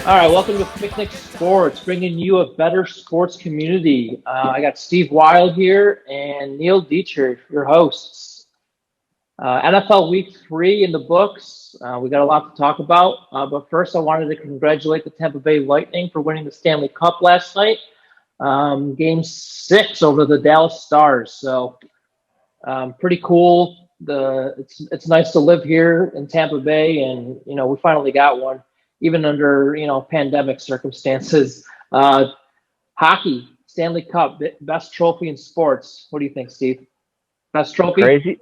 All right, welcome to Picnic Sports, bringing you a better sports community. I got Steve Wild here and Neil Dietrich, your hosts. NFL Week 3 in the books. We got a lot to talk about, but first I wanted to congratulate the Tampa Bay Lightning for winning the Stanley Cup last night. Game 6 over the Dallas Stars. So pretty cool. It's nice to live here in Tampa Bay, and we finally got one, even under pandemic circumstances. Hockey, Stanley Cup, best trophy in sports. What do you think, Steve? Best trophy? Crazy.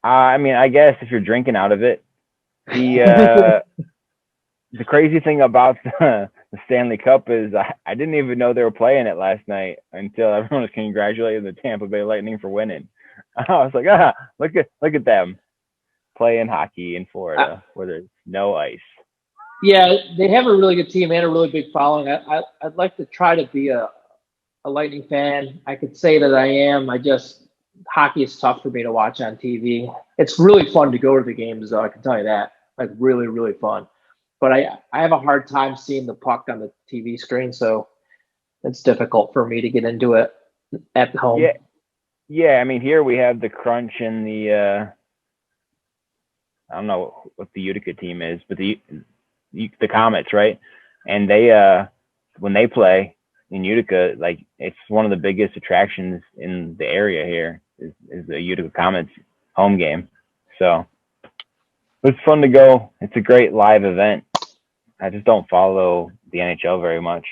I mean, I guess if you're drinking out of it, the the crazy thing about the Stanley Cup is I didn't even know they were playing it last night until everyone was congratulating the Tampa Bay Lightning for winning. I was like, look at them playing hockey in Florida where there's no ice. Yeah, they have a really good team and a really big following. I'd like to try to be a Lightning fan. I could say that I am. Hockey is tough for me to watch on TV. It's really fun to go to the games, though. I can tell you that. Like, really, really fun. But I have a hard time seeing the puck on the TV screen, so it's difficult for me to get into it at home. Yeah. I mean, here we have the Crunch and the I don't know what the Utica team is, but the Comets, right? And they when they play in Utica, like, it's one of the biggest attractions in the area here is the Utica Comets home game. So it's fun to go. It's a great live event. I just don't follow the NHL very much.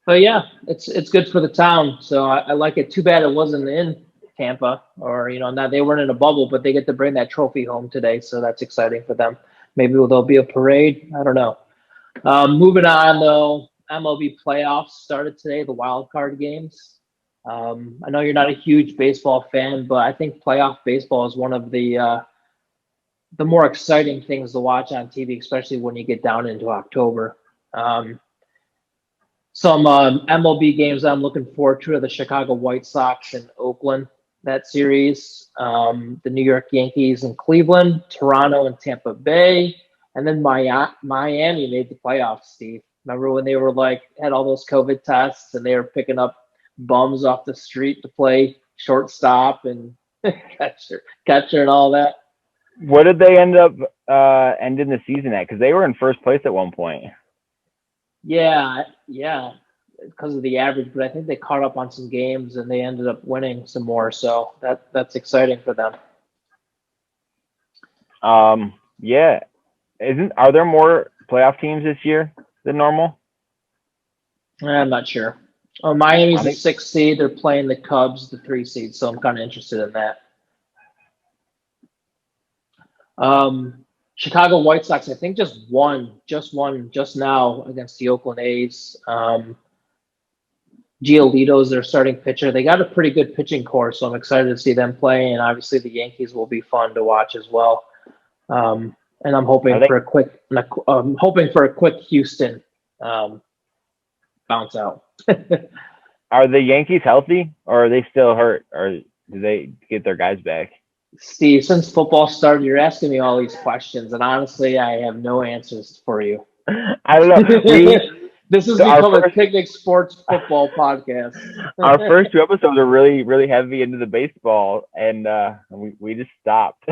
But yeah, it's good for the town. So I like it. Too bad it wasn't in Tampa, or now they weren't in a bubble, but they get to bring that trophy home today, so that's exciting for them. Maybe there'll be a parade. I don't know. Moving on, though, MLB playoffs started today, the wild card games. I know you're not a huge baseball fan, but I think playoff baseball is one of the more exciting things to watch on TV, especially when you get down into October. Some MLB games I'm looking forward to are the Chicago White Sox and Oakland, that series, the New York Yankees and Cleveland, Toronto and Tampa Bay, and then Miami made the playoffs, Steve. Remember when they were had all those COVID tests and they were picking up bums off the street to play shortstop and catcher and all that? What did they end up ending the season at? Because they were in first place at one point. Yeah, because of the average, but I think they caught up on some games and they ended up winning some more. So that's exciting for them. Yeah. Are there more playoff teams this year than normal? I'm not sure. Oh, Miami's the 6th seed. They're playing the Cubs, the 3 seed. So I'm kind of interested in that. Chicago White Sox, I think, just won just now against the Oakland A's. Giolito's their starting pitcher. They got a pretty good pitching core, so I'm excited to see them play. And obviously, the Yankees will be fun to watch as well. And I'm hoping for a quick Houston bounce out. Are the Yankees healthy, or are they still hurt, or do they get their guys back? Steve, since football started, you're asking me all these questions, and honestly, I have no answers for you. I don't know. This has become a Picnic Sports football podcast. Our first 2 episodes are really, really heavy into the baseball, and we just stopped.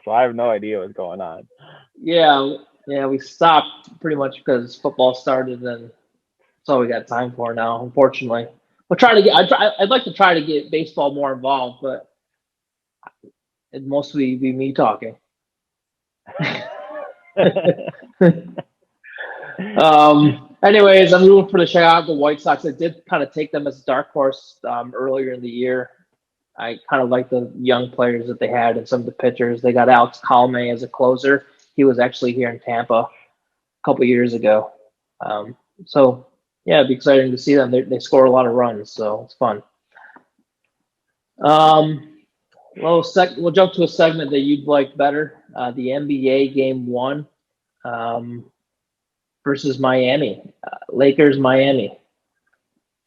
So I have no idea what's going on. Yeah, we stopped pretty much because football started, and that's all we got time for now, unfortunately. We'll try to I'd like to try to get baseball more involved, but it'd mostly be me talking. Anyways, I'm rooting for the Chicago White Sox. I did kind of take them as a dark horse earlier in the year. I kind of like the young players that they had and some of the pitchers. They got Alex Colomé as a closer. He was actually here in Tampa a couple years ago. So, yeah, it'd be exciting to see them. They score a lot of runs, so it's fun. We'll jump to a segment that you'd like better. The NBA Game 1 versus Miami. Lakers, Miami.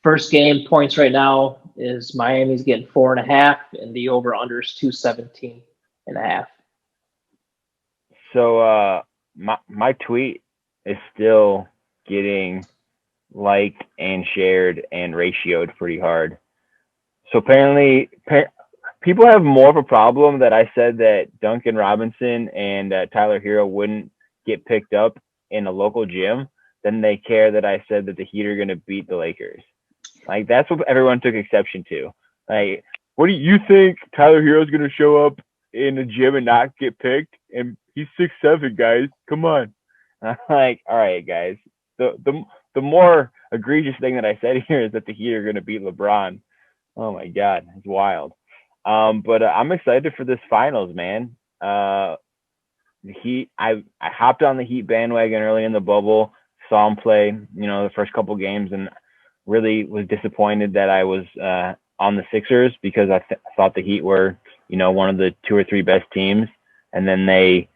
First game points right now is Miami's getting 4.5, and the over-under is 217.5. So my tweet is still getting liked and shared and ratioed pretty hard. So apparently, people have more of a problem that I said that Duncan Robinson and Tyler Hero wouldn't get picked up in a local gym than they care that I said that the Heat are going to beat the Lakers. Like, that's what everyone took exception to. Like, what do you think Tyler Hero's going to show up in a gym and not get picked? And he's 6'7", guys. Come on. I'm like, all right, guys. The more egregious thing that I said here is that the Heat are going to beat LeBron. Oh my God, it's wild. But I'm excited for this finals, man. The Heat. I hopped on the Heat bandwagon early in the bubble. Saw him play, the first couple games, and really was disappointed that I was on the Sixers because I thought the Heat were, one of the 2 or 3 best teams, and then they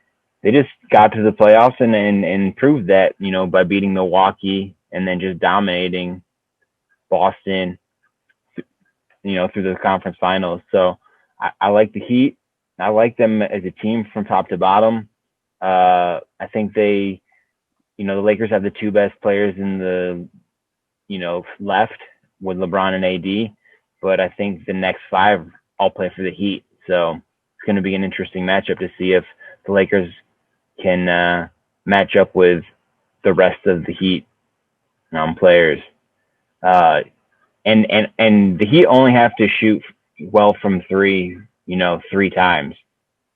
just got to the playoffs and proved that, by beating Milwaukee and then just dominating Boston, through the conference finals. So I like the Heat. I like them as a team from top to bottom. I think the Lakers have the 2 best players in the, left with LeBron and AD, but I think the next 5 all play for the Heat. So it's going to be an interesting matchup to see if the Lakers can match up with the rest of the Heat players. And the Heat only have to shoot well from 3, 3 times.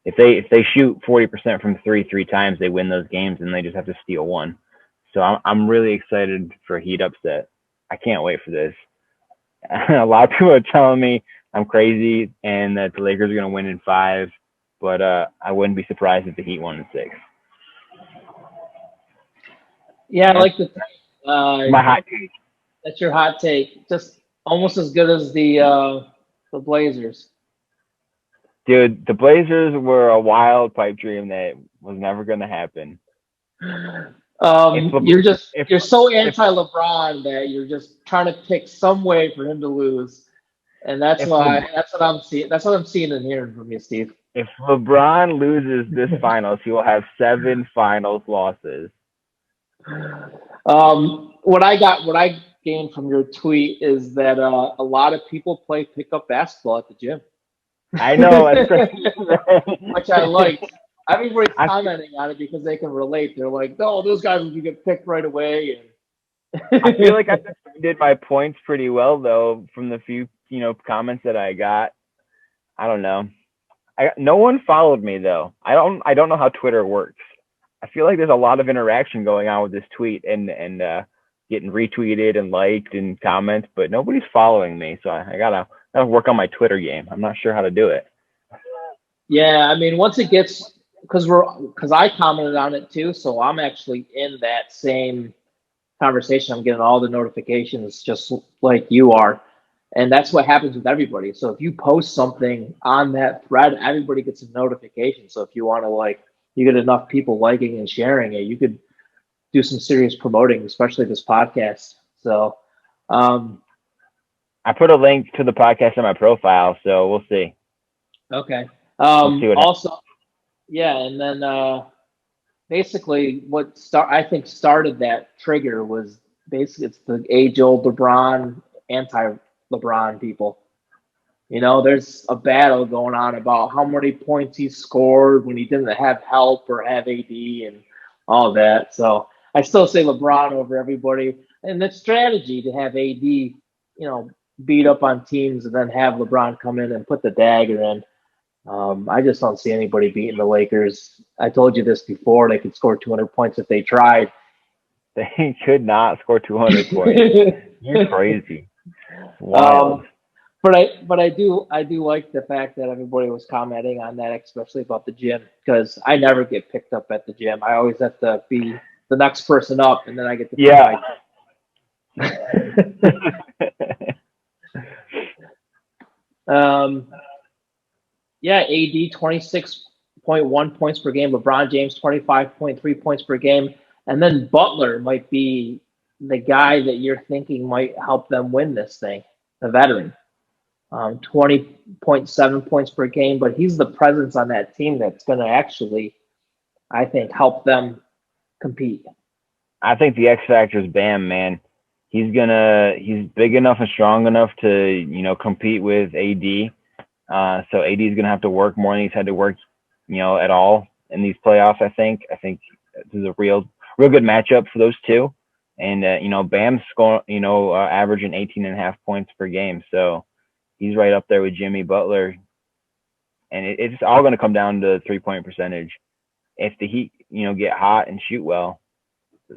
If they shoot 40% from 3 times, they win those games, and they just have to steal 1. So I'm really excited for a Heat upset. I can't wait for this. A lot of people are telling me I'm crazy and that the Lakers are going to win in 5, but I wouldn't be surprised if the Heat won in 6. Yeah, I like the my hot take. That's your hot take. Just almost as good as the Blazers. Dude, the Blazers were a wild pipe dream that was never going to happen. You're so anti-LeBron that you're just trying to pick some way for him to lose, and that's what I'm seeing. That's what I'm seeing and hearing from you, Steve. If LeBron loses this finals, he will have 7 finals losses. What I gained from your tweet is that a lot of people play pickup basketball at the gym. I know, that's crazy. Which I liked. Everybody's commenting on it because they can relate. They're like, "No, those guys will get picked right away." And I feel like I defended my points pretty well, though, from the few comments that I got. I don't know. No one followed me though. I don't know how Twitter works. I feel like there's a lot of interaction going on with this tweet and getting retweeted and liked and comments, but nobody's following me. So I gotta work on my Twitter game. I'm not sure how to do it. Yeah, once it gets because I commented on it too, so I'm actually in that same conversation. I'm getting all the notifications just like you are. And that's what happens with everybody. So if you post something on that thread, everybody gets a notification. So if you want to you get enough people liking and sharing it, you could do some serious promoting, especially this podcast. So I put a link to the podcast in my profile, so we'll see. Okay. We'll see also, yeah, and then basically what I think started that trigger was basically it's the age-old LeBron, anti-LeBron people. There's a battle going on about how many points he scored when he didn't have help or have AD and all that. So I still say LeBron over everybody. And the strategy to have AD, beat up on teams and then have LeBron come in and put the dagger in. I just don't see anybody beating the Lakers. I told you this before. They could score 200 points if they tried. They could not score 200 points. You're crazy. Wild. But I do like the fact that everybody was commenting on that, especially about the gym, because I never get picked up at the gym. I always have to be the next person up, and then I get to AD 26.1 points per game, LeBron James 25.3 points per game, and then Butler might be the guy that you're thinking might help them win this thing, the veteran. 20.7 points per game, but he's the presence on that team that's going to actually, I think, help them compete? I think the X factor is Bam, man. He's big enough and strong enough to compete with AD. So AD is gonna have to work more than he's had to work, at all in these playoffs. I think this is a real good matchup for those two. And Bam's scoring, averaging 18.5 points per game. So he's right up there with Jimmy Butler. And it's all going to come down to 3-point percentage. If the Heat, get hot and shoot well,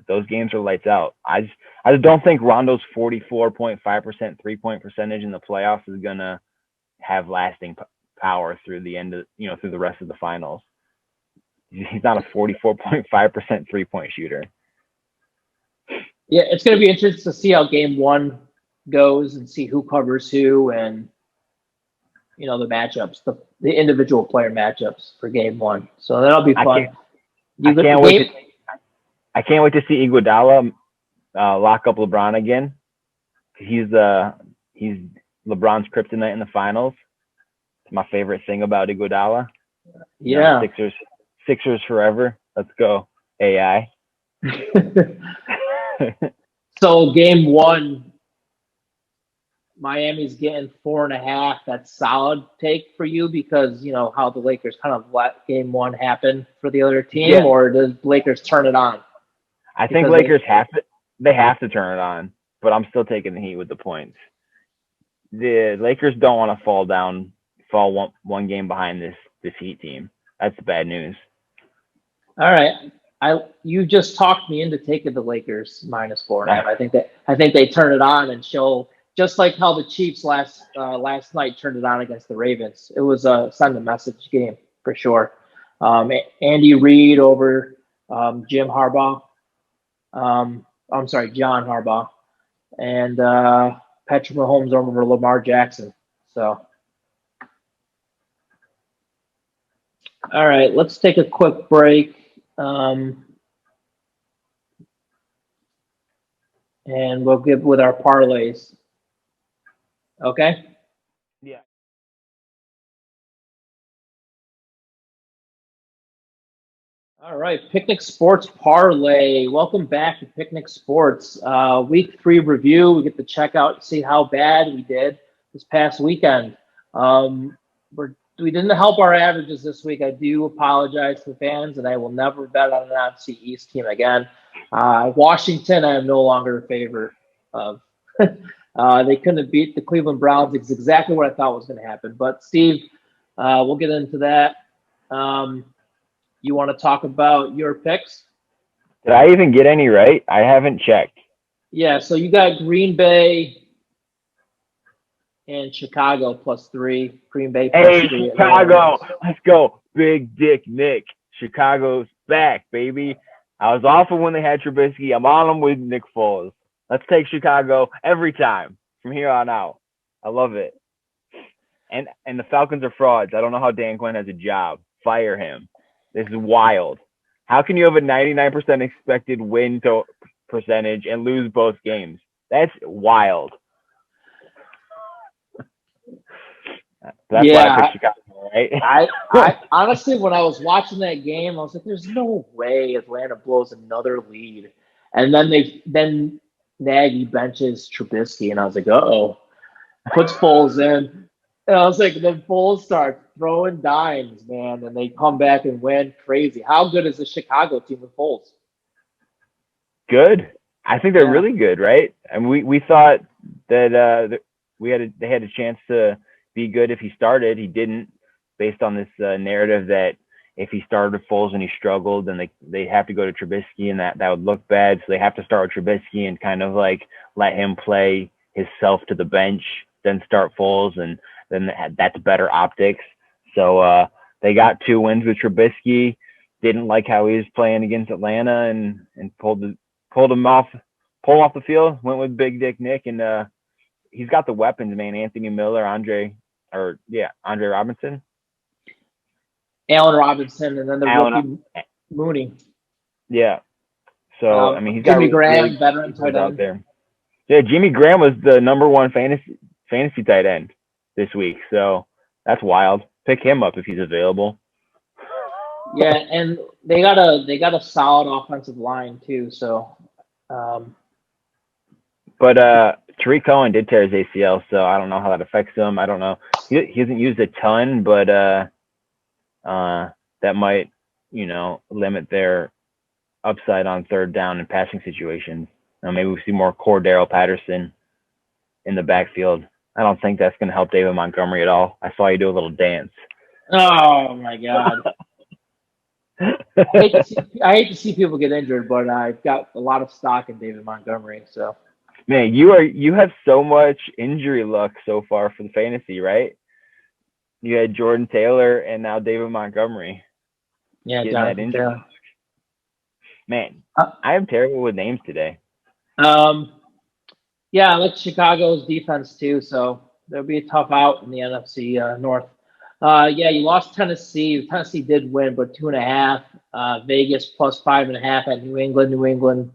those games are lights out. I just don't think Rondo's 44.5% 3-point percentage in the playoffs is going to have lasting power through the end of, through the rest of the finals. He's not a 44.5% 3-point shooter. Yeah, it's going to be interesting to see how game one goes and see who covers who and, the matchups, the individual player matchups for game one. So that'll be fun. I can't wait to see Iguodala lock up LeBron again. He's LeBron's kryptonite in the finals. It's my favorite thing about Iguodala. Yeah. Sixers forever. Let's go, AI. So game one, Miami's getting 4.5. That's solid take for you because how the Lakers kind of let game one happen for the other team, or does Lakers turn it on? I think Lakers have to turn it on, but I'm still taking the Heat with the points. The Lakers don't want to fall one game behind this Heat team. That's the bad news. All right. You just talked me into taking the Lakers -4.5. I think they turn it on and show, just like how the Chiefs last night turned it on against the Ravens. It was a send a message game for sure. Andy Reid over John Harbaugh, and Patrick Mahomes over Lamar Jackson. So, all right, let's take a quick break. And we'll give with our parlays. Okay? Yeah. All right, Picnic Sports Parlay. Welcome back to Picnic Sports. Week 3 review. We get to check out and see how bad we did this past weekend. We didn't help our averages this week. I do apologize to fans, and I will never bet on an NFC East team again. Washington, I am no longer a favorite of. They couldn't beat the Cleveland Browns. It's exactly what I thought was going to happen. But, Steve, we'll get into that. You want to talk about your picks? Did I even get any right? I haven't checked. Yeah, so you got Green Bay and Chicago +3. Green Bay +3. Hey, Chicago. Let's go. Big Dick Nick. Chicago's back, baby. I was off of when they had Trubisky. I'm on them with Nick Foles. Let's take Chicago every time from here on out. I love it. And the Falcons are frauds. I don't know how Dan Quinn has a job. Fire him. This is wild. How can you have a 99% expected win percentage and lose both games? That's wild. That's why I picked Chicago, right? I honestly, when I was watching that game, I was like, "There's no way Atlanta blows another lead." And then Nagy benches Trubisky, and I was like, "Uh-oh." Puts Foles in, and I was like, then Foles starts throwing dimes, man, and they come back and win. Crazy. How good is the Chicago team with Foles? Good. I think they're really good, right? And we thought that they had a chance to be good if he started. He didn't, based on this narrative that if he started with Foles and he struggled, then they have to go to Trubisky, and that would look bad. So they have to start with Trubisky and kind of like let him play himself to the bench, then start Foles, and then that's better optics. So they got 2 wins with Trubisky. Didn't like how he was playing against Atlanta, and pulled him off the field. Went with Big Dick Nick, and he's got the weapons, man. Anthony Miller, Andre Robinson. Allen Robinson, and then the rookie Mooney. Yeah. So, I mean, he's got Jimmy Graham, really veteran tight out end. there. Yeah, Jimmy Graham was the #1 fantasy tight end this week. So that's wild. Pick him up if he's available. Yeah, and they got a solid offensive line too. So, um, But Tariq Cohen did tear his ACL, so I don't know how that affects him. I don't know. He hasn't used a ton, but that might, limit their upside on third down and passing situations. Maybe we see more Cordero Patterson in the backfield. I don't think that's going to help David Montgomery at all. I saw you do a little dance. oh my God. I hate to see people get injured, but I've got a lot of stock in David Montgomery. So Man, you have so much injury luck so far for the fantasy, right? You had Jordan Taylor and now David Montgomery yeah, getting that Jonathan injury. Taylor. Man, Uh, I am terrible with names today. Um, yeah, I like Chicago's defense too. So there'll be a tough out in the NFC North. Yeah, you lost Tennessee. Tennessee did win, but 2.5. Vegas plus 5.5 at New England. New England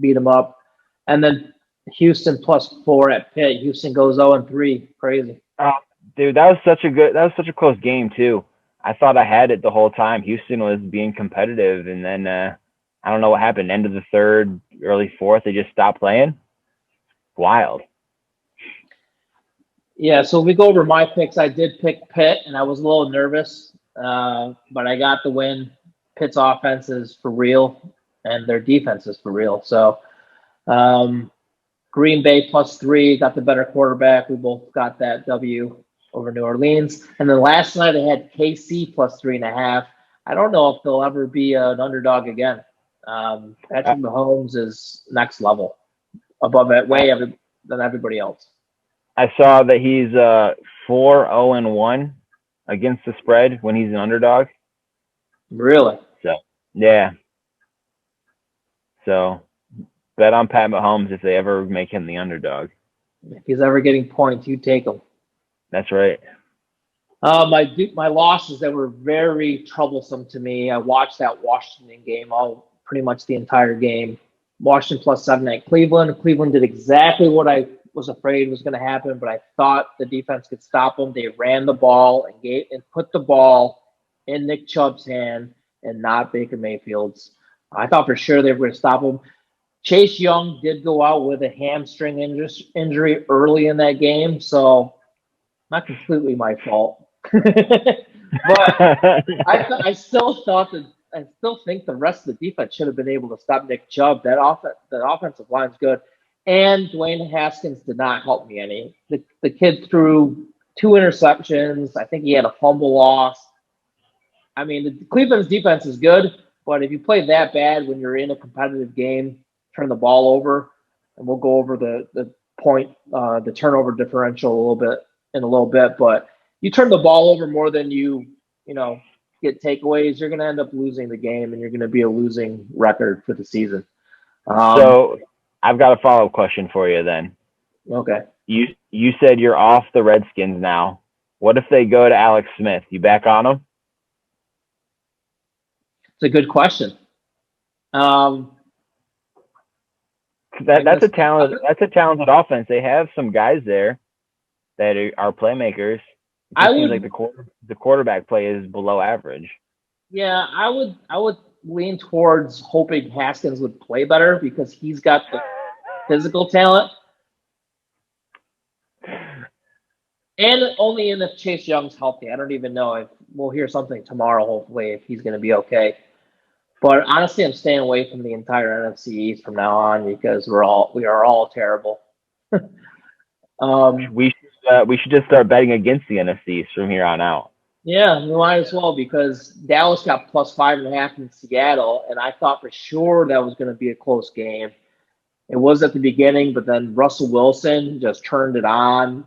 beat them up, and then Houston plus 4 at Pitt. Houston goes 0-3. Crazy. Oh, dude, that was such a close game too. I thought I had it the whole time. Houston was being competitive, and then I don't know what happened. End of the third, early fourth, they just stopped playing. Wild. Yeah, so we go over my picks. I did pick Pitt, and I was a little nervous, but I got the win. Pitt's offense is for real, and their defense is for real. So um, Green Bay plus 3 got the better quarterback. We both got that W over New Orleans. And then last night I had KC plus 3.5. I don't know if they'll ever be an underdog again. I, Patrick Mahomes is next level, above it, than everybody else. I saw that he's 4-0-1 against the spread when he's an underdog. Really? So yeah. So bet on Pat Mahomes if they ever make him the underdog. If he's ever getting points, you take him. That's right. My losses that were very troublesome to me. I watched that Washington game pretty much the entire game. Washington plus 7 at Cleveland. Cleveland did exactly what I was afraid was going to happen, but I thought the defense could stop them. They ran the ball and put the ball in Nick Chubb's hand and not Baker Mayfield's. I thought for sure they were going to stop him. Chase Young did go out with a hamstring injury early in that game, so not completely my fault. But I still think the rest of the defense should have been able to stop Nick Chubb. That offensive line's good, and Dwayne Haskins did not help me any. The kid threw 2 interceptions. I think he had a fumble loss. I mean, the Cleveland's defense is good, but if you play that bad when you're in a competitive game, turn the ball over, and we'll go over the turnover differential in a little bit, but you turn the ball over more than you get takeaways, you're going to end up losing the game, and you're going to be a losing record for the season. So I've got a follow-up question for you then. Okay. You said you're off the Redskins now. What if they go to Alex Smith? You back on them? It's a good question. That's a talented offense. They have some guys there that are playmakers. It seems like the quarterback play is below average. Yeah, I would lean towards hoping Haskins would play better because he's got the physical talent. And only if Chase Young's healthy. I don't even know if we'll hear something tomorrow, hopefully, if he's going to be okay. But honestly, I'm staying away from the entire NFC East from now on because we are all terrible. We should just start betting against the NFC East from here on out. Yeah, we might as well because Dallas got plus 5.5 in Seattle, and I thought for sure that was going to be a close game. It was at the beginning, but then Russell Wilson just turned it on.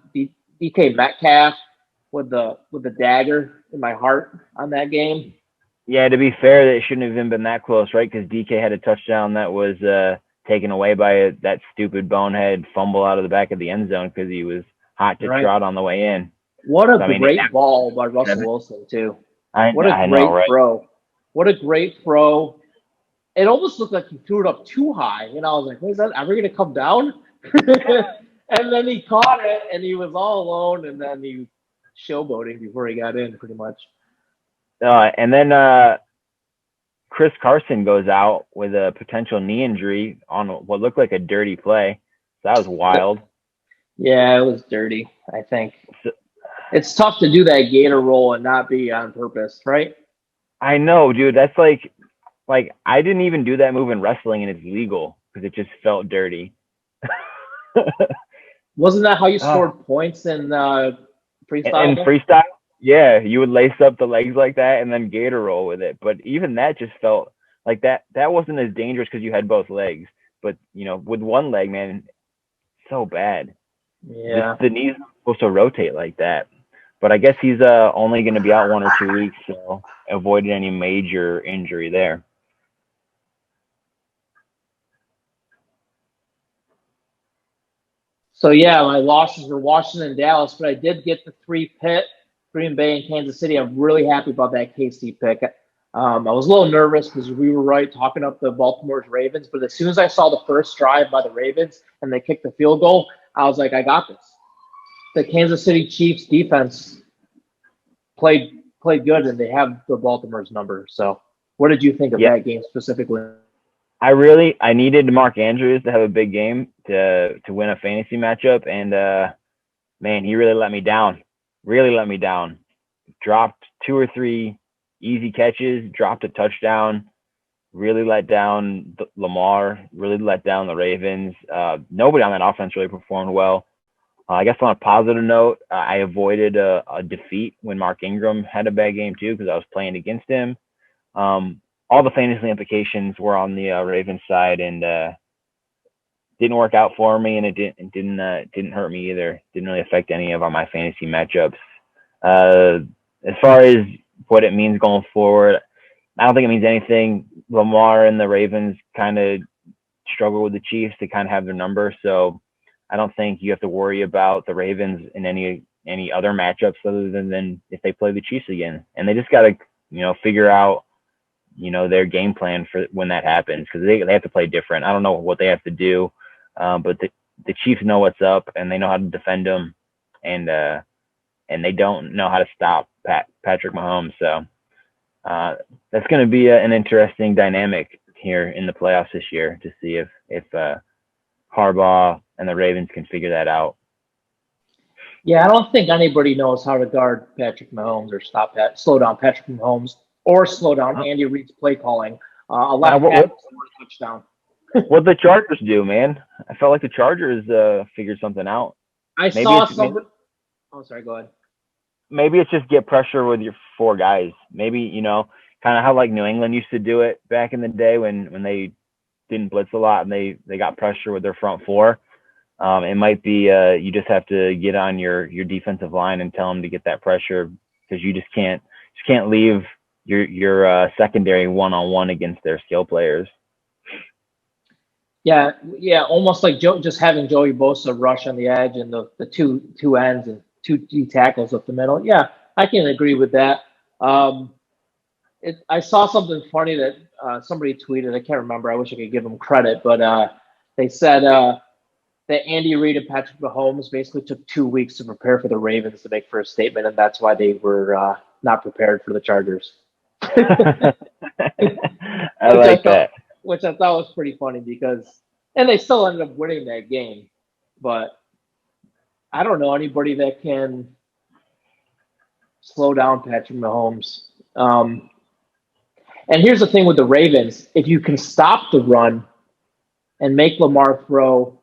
DK Metcalf with the dagger in my heart on that game. Yeah, to be fair, it shouldn't have even been that close, right? Because DK had a touchdown that was taken away by that stupid bonehead fumble out of the back of the end zone because he was hot to trot on the way in. What a great ball by Russell Wilson, too. What a great throw. What a great throw. It almost looked like he threw it up too high. And I was like, is that ever going to come down? And then he caught it, and he was all alone, and then he was showboating before he got in, pretty much. And then Chris Carson goes out with a potential knee injury on what looked like a dirty play. So that was wild. Yeah, it was dirty, I think. So, It's tough to do that gator roll and not be on purpose, right? I know, dude. That's like I didn't even do that move in wrestling, and it's legal because it just felt dirty. Wasn't that how you Ah. scored points in freestyle? And freestyle, yeah, you would lace up the legs like that and then gator roll with it. But even that just felt like that wasn't as dangerous because you had both legs. But with one leg, man, so bad. Yeah. The knees are supposed to rotate like that. But I guess he's only going to be out 1 or 2 weeks, so avoided any major injury there. So yeah, my losses were Washington and Dallas, but I did get the 3 Pitt, Green Bay, and Kansas City. I'm really happy about that KC pick. I was a little nervous because we were right talking up the Baltimore's Ravens, but as soon as I saw the first drive by the Ravens and they kicked the field goal, I was like, I got this. The Kansas City Chiefs defense played good, and they have the Baltimore's number. So, what did you think of that game specifically? I needed Mark Andrews to have a big game to win a fantasy matchup, and man, he really let me down. Really let me down. Dropped 2 or 3 easy catches, dropped a touchdown, really let down Lamar, really let down the Ravens. Nobody on that offense really performed well. I guess on a positive note, I avoided a defeat when Mark Ingram had a bad game too because I was playing against him. All the fantasy implications were on the Ravens side, and didn't work out for me, and it didn't hurt me either. Didn't really affect any of my fantasy matchups. As far as what it means going forward, I don't think it means anything. Lamar and the Ravens kind of struggle with the Chiefs to kind of have their number, so I don't think you have to worry about the Ravens in any other matchups other than if they play the Chiefs again, and they just got to figure out their game plan for when that happens, because they have to play different. I don't know what they have to do, but the Chiefs know what's up and they know how to defend them, and they don't know how to stop Patrick Mahomes. So that's going to be an interesting dynamic here in the playoffs this year to see if Harbaugh and the Ravens can figure that out. Yeah, I don't think anybody knows how to guard Patrick Mahomes or slow down Patrick Mahomes, or slow down Andy Reid's play calling. A left touchdown. What the Chargers do, man? I felt like the Chargers figured something out. I saw something. Oh, sorry. Go ahead. Maybe it's just get pressure with your 4 guys. Maybe kind of how like New England used to do it back in the day when they didn't blitz a lot and they got pressure with their front 4. It might be you just have to get on your defensive line and tell them to get that pressure, because you just can't leave your secondary one-on-one against their skill players. Yeah, almost like just having Joey Bosa rush on the edge and the two ends and 2 D tackles up the middle. Yeah, I can agree with that. I saw something funny that somebody tweeted. I can't remember. I wish I could give them credit, but they said that Andy Reid and Patrick Mahomes basically took 2 weeks to prepare for the Ravens to make first statement, and that's why they were not prepared for the Chargers. I like that. Which I thought was pretty funny and they still ended up winning that game, but I don't know anybody that can slow down Patrick Mahomes. And here's the thing with the Ravens: if you can stop the run and make Lamar throw,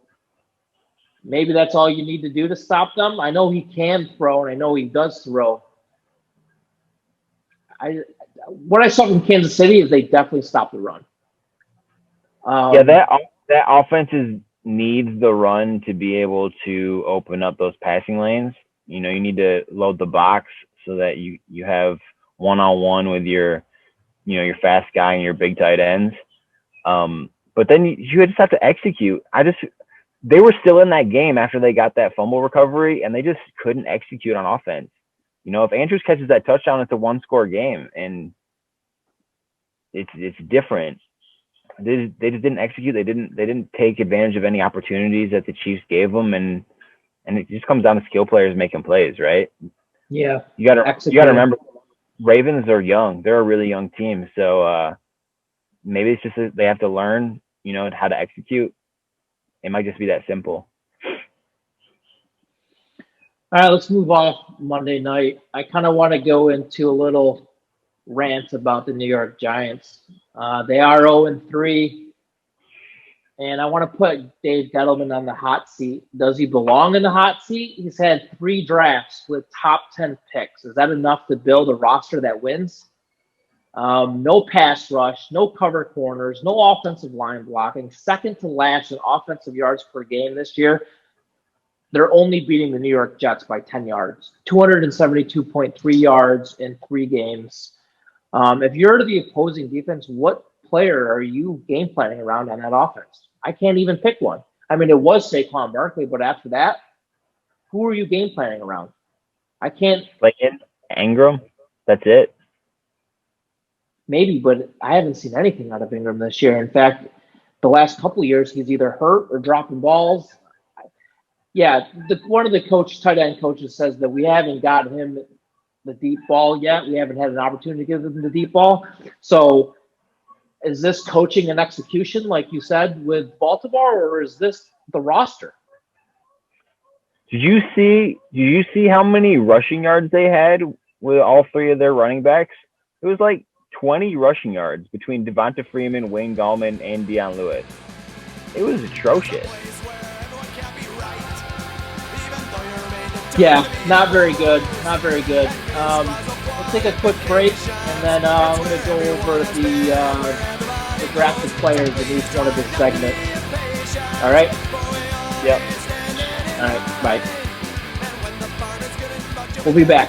maybe that's all you need to do to stop them. I know he can throw, and I know he does throw. What I saw from Kansas City is they definitely stopped the run. That offense needs the run to be able to open up those passing lanes. You need to load the box so that you have one-on-one with your fast guy and your big tight ends. But then you just have to execute. They were still in that game after they got that fumble recovery, and they just couldn't execute on offense. If Andrews catches that touchdown, it's a 1-score game, and it's different. They just didn't execute. They didn't take advantage of any opportunities that the Chiefs gave them, and it just comes down to skill players making plays, right? Yeah. You got to remember, Ravens are young. They're a really young team, so maybe it's just that they have to learn, how to execute. It might just be that simple. All right, let's move off Monday night. I kind of want to go into a little rant about the New York Giants. They are 0-3, and I want to put Dave Gettleman on the hot seat. Does he belong in the hot seat? He's had 3 drafts with top 10 picks. Is that enough to build a roster that wins? No pass rush, no cover corners, no offensive line blocking, second to last in offensive yards per game this year. They're only beating the New York Jets by 10 yards, 272.3 yards in 3 games. If you're to the opposing defense, what player are you game planning around on that offense? I can't even pick one. I mean, it was Saquon Barkley, but after that, who are you game planning around? I can't. Like Ingram, that's it. Maybe, but I haven't seen anything out of Ingram this year. In fact, the last couple of years, he's either hurt or dropping balls. Yeah, one of the tight end coaches says that we haven't got him the deep ball yet. We haven't had an opportunity to give him the deep ball. So is this coaching and execution, like you said, with Baltimore, or is this the roster? Did you see how many rushing yards they had with all 3 of their running backs? It was like 20 rushing yards between Devonta Freeman, Wayne Gallman, and Dion Lewis. It was atrocious. Yeah, not very good. Not very good. We'll take a quick break, and then I'm going to go over the drafted players in each one of the segments. All right? Yep. All right, bye. We'll be back.